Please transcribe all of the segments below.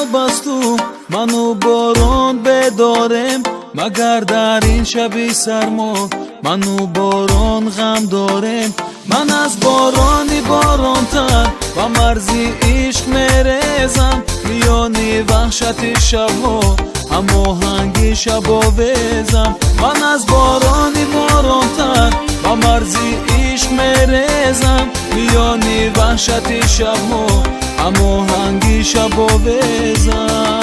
خواب است و منو باران بدارم، مگر در این شب سرما منو باران غم دارم. من از بارانی بارانتر و مرزی عشق میرزم، میانی وحشت شبها هماهنگی شباویزم. من از بارانی بارانتر و مرزی عشق میرزم، میانی وحشت شبها هماهنگی شباویزم.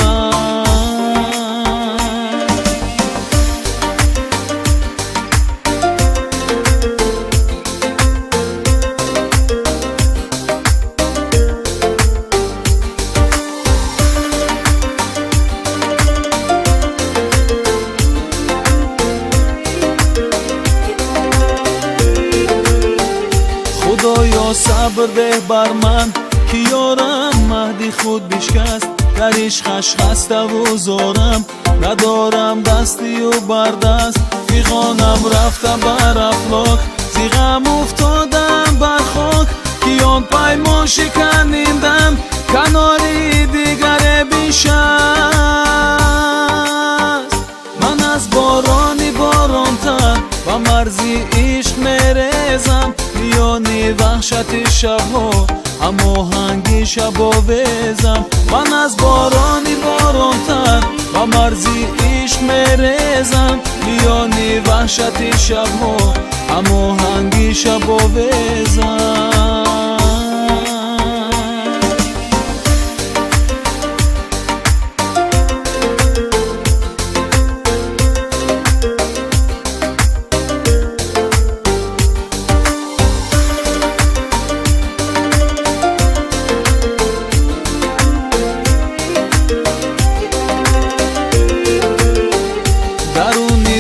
خدایا صبر ده بر من که یارم مهدی خود بشکست، در عشقش خسته و زارم، ندارم دستی و بردست. فیغانم رفتم بر افلاک، زیغم افتادم بر خاک، که آن پیمان شکنیدم کناری دیگر بیش است. من از بارانی بارانتر و مرزی عشق میرزم، میانی وحشت شبها هماهنگی شباویزم. من از بارانی بارانتر و مرزی عشق میرزم، میانی وحشت شبها هماهنگی شباویزم.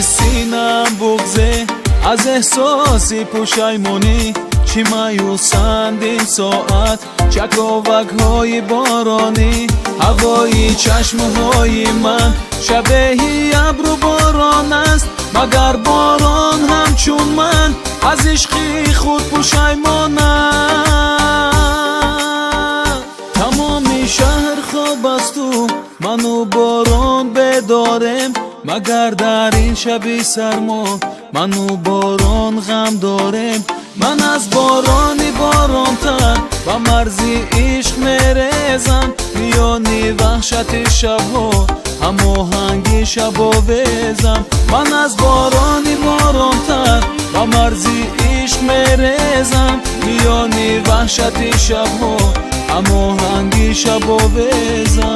سینم بغزه از احساسی پشیمانی، چی مایوسند این ساعت چکاوک های بارانی. هوای چشمهای من شبیه ابر و باران است، مگر باران همچون من از عشقی خود پشیمان است. تمامی شهر خواب است و منو باران بدارم، مگر در این شب سرما منو باران غم دارم. من از بارانی بارانتر و مرزی عشق میرزم، میانی وحشت شبها هماهنگی شباویزم. من از بارانی بارانتر و مرزی عشق میرزم، میانی وحشت شبها هماهنگی شباویزم.